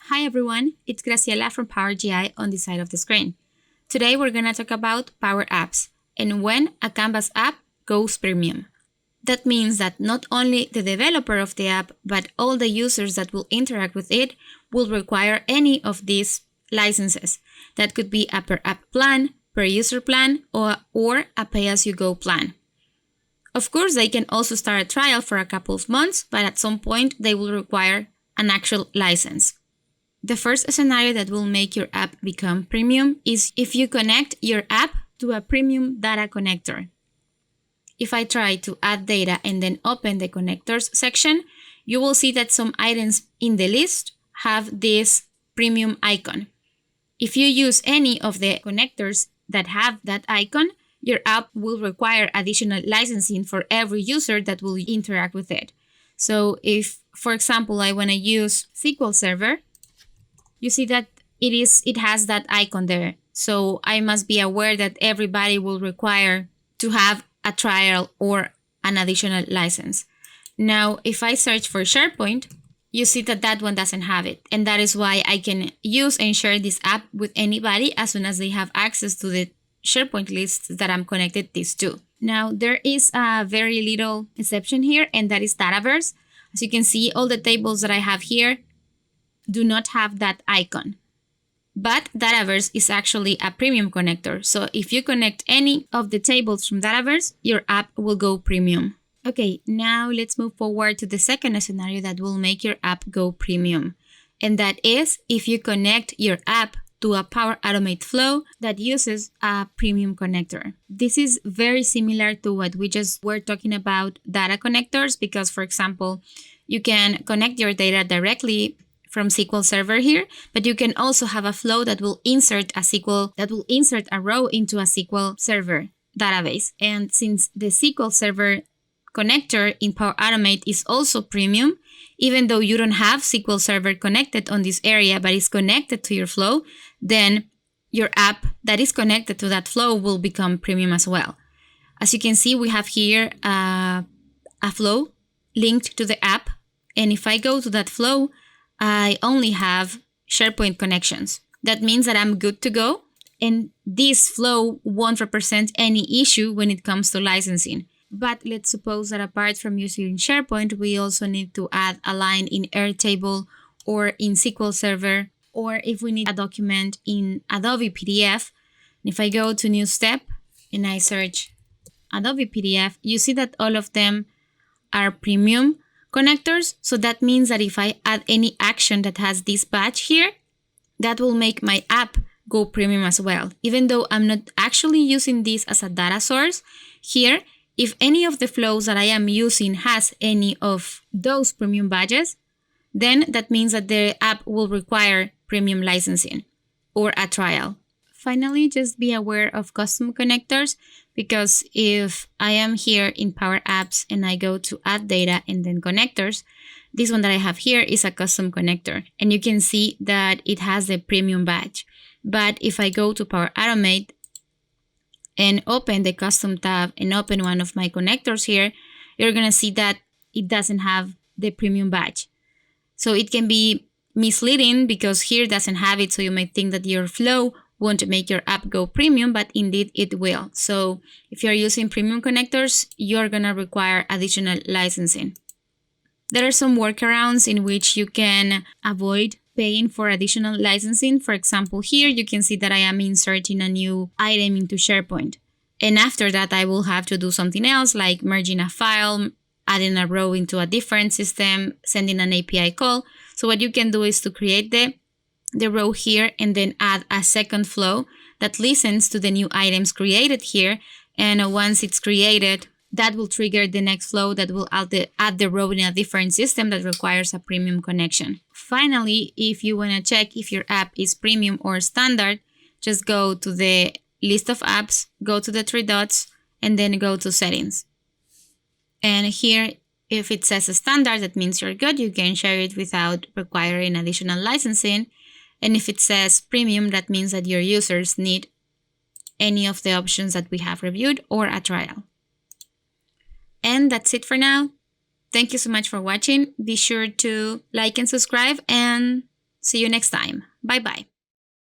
Hi everyone, it's Graciela from Power GI on this side of the screen. Today we're going to talk about Power Apps and when a Canvas app goes premium. That means that not only the developer of the app, but all the users that will interact with it will require any of these licenses. That could be a per app plan, per user plan, or a pay-as-you-go plan. Of course, they can also start a trial for a couple of months, but at some point they will require an actual license. The first scenario that will make your app become premium is if you connect your app to a premium data connector. If I try to add data and then open the connectors section, you will see that some items in the list have this premium icon. If you use any of the connectors that have that icon, your app will require additional licensing for every user that will interact with it. So if, for example, I want to use SQL Server, you see that it has that icon there. So I must be aware that everybody will require to have a trial or an additional license. Now, if I search for SharePoint, you see that that one doesn't have it. And that is why I can use and share this app with anybody as soon as they have access to the SharePoint lists that I'm connected this to. Now, there is a very little exception here, and that is Dataverse. As you can see, all the tables that I have here do not have that icon. But Dataverse is actually a premium connector. So if you connect any of the tables from Dataverse, your app will go premium. Okay, now let's move forward to the second scenario that will make your app go premium. And that is if you connect your app to a Power Automate flow that uses a premium connector. This is very similar to what we just were talking about data connectors, because, for example, you can connect your data directly from SQL Server here, but you can also have a flow that will insert a row into a SQL Server database. And since the SQL Server connector in Power Automate is also premium, even though you don't have SQL Server connected on this area, but it's connected to your flow, then your app that is connected to that flow will become premium as well. As you can see, we have here a flow linked to the app. And if I go to that flow, I only have SharePoint connections. That means that I'm good to go. And this flow won't represent any issue when it comes to licensing. But let's suppose that apart from using SharePoint, we also need to add a line in Airtable or in SQL Server, or if we need a document in Adobe PDF. And if I go to New Step and I search Adobe PDF, you see that all of them are premium connectors. So that means that if I add any action that has this badge here, that will make my app go premium as well. Even though I'm not actually using this as a data source, here, if any of the flows that I am using has any of those premium badges, then that means that the app will require premium licensing or a trial. Finally, just be aware of custom connectors, because if I am here in Power Apps and I go to Add Data and then Connectors, this one that I have here is a custom connector. And you can see that it has the premium badge. But if I go to Power Automate and open the custom tab and open one of my connectors here, you're going to see that it doesn't have the premium badge. So it can be misleading because here doesn't have it. So you might think that your flow won't make your app go premium, but indeed it will. So if you're using premium connectors, you're going to require additional licensing. There are some workarounds in which you can avoid paying for additional licensing. For example, here you can see that I am inserting a new item into SharePoint. And after that, I will have to do something else like merging a file, adding a row into a different system, sending an API call. So what you can do is to create the row here and then add a second flow that listens to the new items created here. And once it's created, that will trigger the next flow that will add the row in a different system that requires a premium connection. Finally, if you want to check if your app is premium or standard, just go to the list of apps, go to the three dots, and then go to settings. And here, if it says a standard, that means you're good. You can share it without requiring additional licensing. And if it says premium, that means that your users need any of the options that we have reviewed or a trial. And that's it for now. Thank you so much for watching. Be sure to like and subscribe, and See you next time. Bye bye.